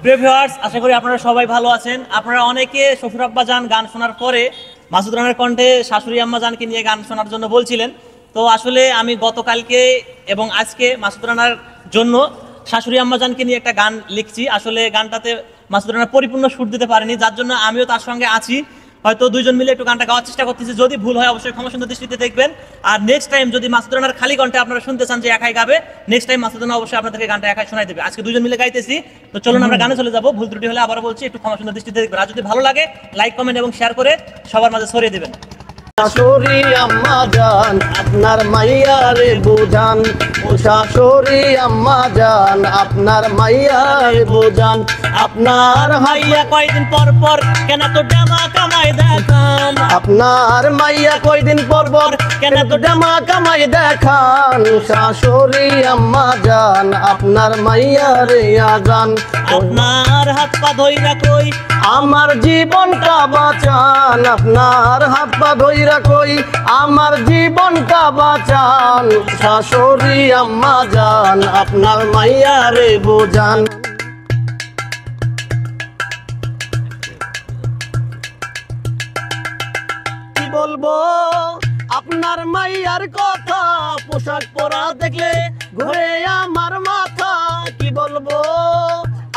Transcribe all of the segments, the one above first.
প্রিয় ভিউয়ার্স, আশা করি আপনারা সবাই ভালো আছেন। আপনারা অনেকে শ্বশুর আব্বা জান গান শোনার পরে মাসুদ রানার কণ্ঠে শাশুড়ি আম্মা জানকে নিয়ে গান শোনার জন্য বলছিলেন। তো আসলে আমি গতকালকে এবং আজকে মাসুদ রানার জন্য শাশুড়ি আম্মা জানকে নিয়ে একটা গান লিখছি। আসলে গানটাতে মাসুদ রানা পরিপূর্ণ সুর দিতে পারেনি, যার জন্য আমিও তার সঙ্গে আছি। হয়তো দুইজন মিলে একটু গানটা গাওয়ার চেষ্টা করতেছি। যদি ভুল হয় অবশ্যই ক্ষমা সুন্দর দৃষ্টিতে দেখবেন। আর নেক্সট টাইম যদি মাসুদ রানার খালি কণ্ঠে আপনারা শুনতে চান যে একাই গাবে, নেক্সট টাইম মাসুদ রানা অবশ্যই আপনাদেরকে গানটা একাই শোনাই দেবে। আজকে দুইজন মিলে গাইতেছি, তো চলুন আমরা গানে চলে যাবো। ভুল ত্রুটি হলে আবার বলছি একটু ক্ষমা সুন্দর দৃষ্টিতে দেখবেন। আর যদি ভালো লাগে লাইক, কমেন্ট এবং শেয়ার করে সবার মাঝে ছড়িয়ে দেবেন। শাশুড়ি আম্মা জান আপনার মাইয়ারে বুঝান, ও শাশুড়ি আম্মা জান আপনার মাইয়ারে বুঝান। আপনার মাইয়া কয়দিন পর পর কেন তো ডামা কামাই দেখান, আপনার মাইয়া কয়দিন পর পর কেন তো জামা কামাই দেখান। শাশুড়ি আম্মা জান আপনার মাইয়ারে আজান, আপনার হাত পা ধইরা কই আমার জীবনটা বাঁচান। আপনার হাত পা ধইরা কই আমার জীবনটা বাঁচান। শাশুড়ি আম্মা জান আপনার মাইয়ারে বুঝান। কি বলবো আপনার মাইয়ার কথা, পোশাক পরা দেখলে ঘুরে আমার মাথা। কি বলবো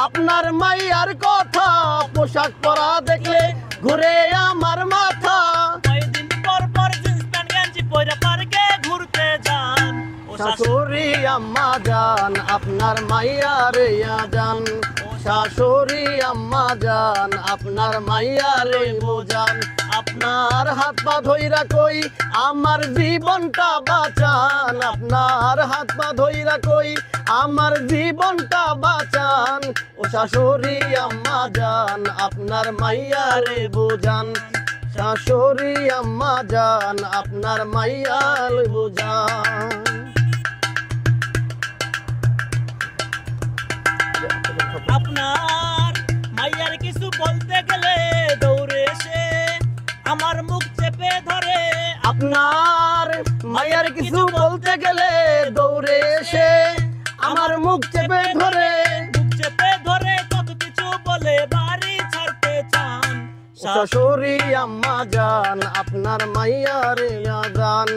আপনার মাইয়ার কথা, পোশাক পরা দেখলে ঘুরে আমার মাথা। কয়দিন পর পর জিন্স প্যান্ট গেঞ্জি পয়রা পার্কে ঘুরতে যান। ও শাশুড়ি আম্মা জান আপনার মাইয়ারে আজান, শাশুড়ি আম্মা জান আপনার মাইয়ারে বুঝান। আপনার হাত পা ধইরা কই আমার জীবনটা বাঁচান। আপনার হাত পা ধইরা কই আমার জীবনটা বাঁচান। ও শাশুড়ি আম্মা জান আপনার মাইয়ারে বুঝান, শাশুড়ি আম্মা জান আপনার মাইয়ারে বুঝান। আপনার মাইয়ার কিছু বলতে গেলে দৌড়ে এসে আমার মুখ চেপে ধরে। আপনার মায়ের কিছু বলতে গেলে দৌড়ে এসে আমার মুখ চেপে ধরে। মুখ চেপে ধরে কত কিছু বলে বাড়ি ছাড়তে চান। শাশুড়ি আম্মা জান আপনার মাইয়ারে আজান,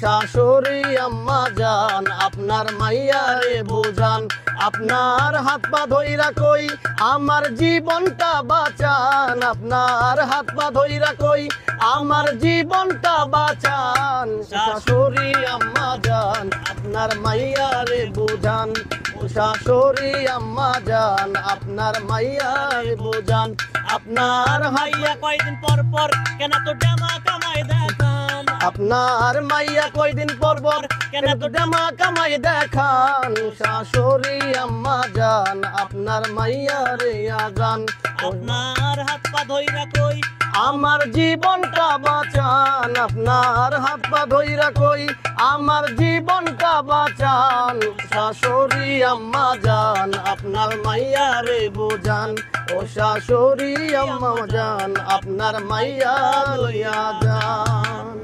শাশুড়ি আম্মা জান আপনার মাইয়ারে বুঝান। আপনার হাত পা ধইরা কই আমার জীবনটা বাঁচান। আপনার হাত পা ধইরা কই আমার জীবনটা বাঁচান। শাশুড়ি আম্মা জান আপনার মাইয়ারে বুঝান, ও শাশুড়ি আম্মা জান আপনার মাইয়ারে বুঝান। আপনার মাইয়া কয়দিন পর পর কেন তো ডামা কামাই দেখান। আপনার মাইয়া কয়দিন পর পর কেন তো জামা কামাই দেখান। শাশুড়ি আম্মা জান আপনার মাইয়ারে আজান, আপনার হাত পা ধইরা কই আমার জীবনটা বাঁচান। আপনার হাত পা ধইরা কই আমার জীবনটা বাঁচান। শাশুড়ি আম্মা জান আপনার মাইয়ারে বুঝান, ও শাশুড়ি আম্মা জান আপনার মাইয়া লইয়া যান।